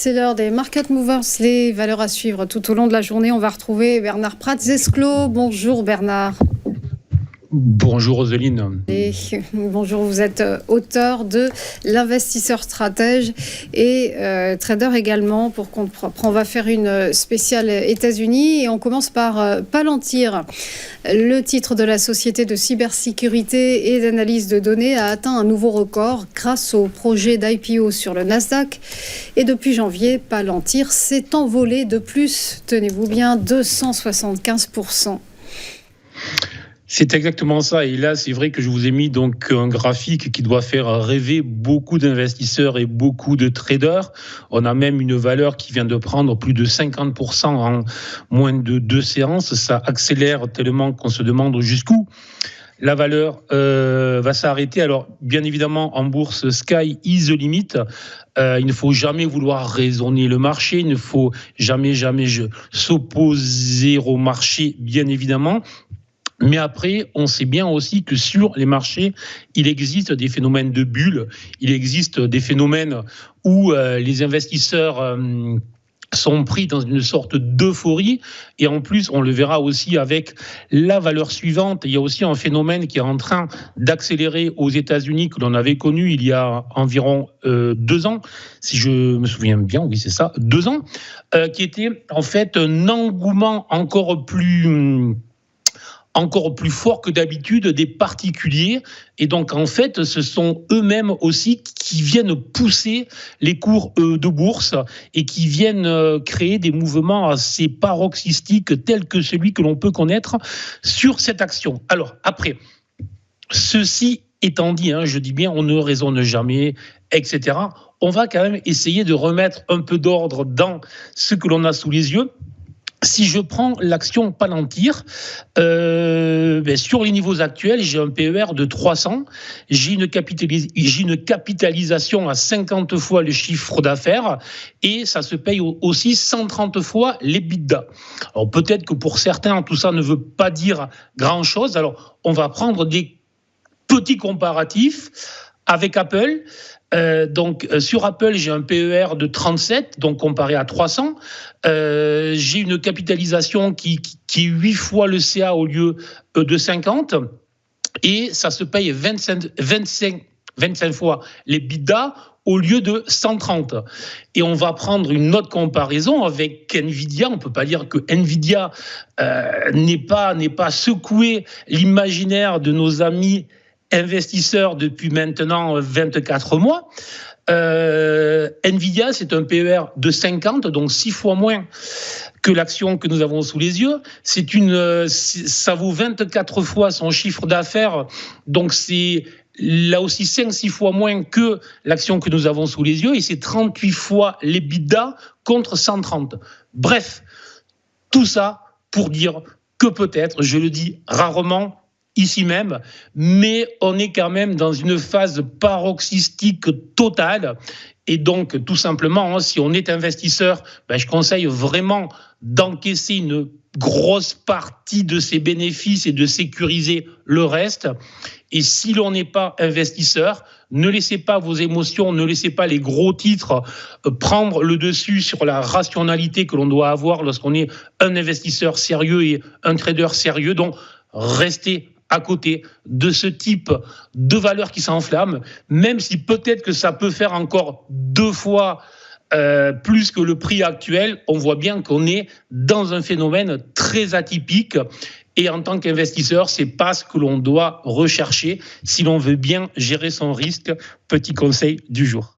C'est l'heure des Market Movers, les valeurs à suivre tout au long de la journée. On va retrouver Bernard Pratzesclo. Bonjour Bernard. Bonjour Roseline. Et bonjour, vous êtes auteur de L'investisseur stratège et trader également pour compte propre. On va faire une spéciale États-Unis et on commence par Palantir. Le titre de la société de cybersécurité et d'analyse de données a atteint un nouveau record grâce au projet d'IPO sur le Nasdaq. Et depuis janvier, Palantir s'est envolé de plus, tenez-vous bien, 275%. C'est exactement ça. Et là, c'est vrai que je vous ai mis donc un graphique qui doit faire rêver beaucoup d'investisseurs et beaucoup de traders. On a même une valeur qui vient de prendre plus de 50% en moins de 2 séances. Ça accélère tellement qu'on se demande jusqu'où la valeur va s'arrêter. Alors, bien évidemment, en bourse, sky is the limit. Il ne faut jamais vouloir raisonner le marché. Il ne faut jamais s'opposer au marché, bien évidemment. Mais après, on sait bien aussi que sur les marchés, il existe des phénomènes de bulles, il existe des phénomènes où les investisseurs sont pris dans une sorte d'euphorie. Et en plus, on le verra aussi avec la valeur suivante. Il y a aussi un phénomène qui est en train d'accélérer aux États-Unis que l'on avait connu il y a environ 2 ans, si je me souviens bien, oui c'est ça, 2 ans, qui était en fait un engouement encore plus fort que d'habitude des particuliers. Et donc, en fait, ce sont eux-mêmes aussi qui viennent pousser les cours de bourse et qui viennent créer des mouvements assez paroxystiques tels que celui que l'on peut connaître sur cette action. Alors, après, ceci étant dit, je dis bien, on ne raisonne jamais, etc. On va quand même essayer de remettre un peu d'ordre dans ce que l'on a sous les yeux. Si je prends l'action Palantir, sur les niveaux actuels, j'ai un PER de 300, j'ai une capitalisation à 50 fois le chiffre d'affaires et ça se paye aussi 130 fois l'EBITDA. Alors peut-être que pour certains, tout ça ne veut pas dire grand-chose. Alors on va prendre des petits comparatifs avec Apple. Sur Apple, j'ai un PER de 37, donc comparé à 300. J'ai une capitalisation qui est 8 fois le CA au lieu de 50. Et ça se paye 25 fois les BITDA au lieu de 130. Et on va prendre une autre comparaison avec Nvidia. On ne peut pas dire que Nvidia n'ait pas secoué l'imaginaire de nos amis investisseurs depuis maintenant 24 mois. Nvidia, c'est un PER de 50, donc 6 fois moins que l'action que nous avons sous les yeux. Ça vaut 24 fois son chiffre d'affaires, donc c'est là aussi 5-6 fois moins que l'action que nous avons sous les yeux, et c'est 38 fois l'EBITDA contre 130. Bref, tout ça pour dire que peut-être, je le dis rarement, ici même, mais on est quand même dans une phase paroxystique totale. Et donc, tout simplement, si on est investisseur, je conseille vraiment d'encaisser une grosse partie de ses bénéfices et de sécuriser le reste. Et si l'on n'est pas investisseur, ne laissez pas vos émotions, ne laissez pas les gros titres prendre le dessus sur la rationalité que l'on doit avoir lorsqu'on est un investisseur sérieux et un trader sérieux. Donc, restez à côté de ce type de valeur qui s'enflamme, même si peut-être que ça peut faire encore 2 fois plus que le prix actuel. On voit bien qu'on est dans un phénomène très atypique. Et en tant qu'investisseur, c'est pas ce que l'on doit rechercher si l'on veut bien gérer son risque. Petit conseil du jour.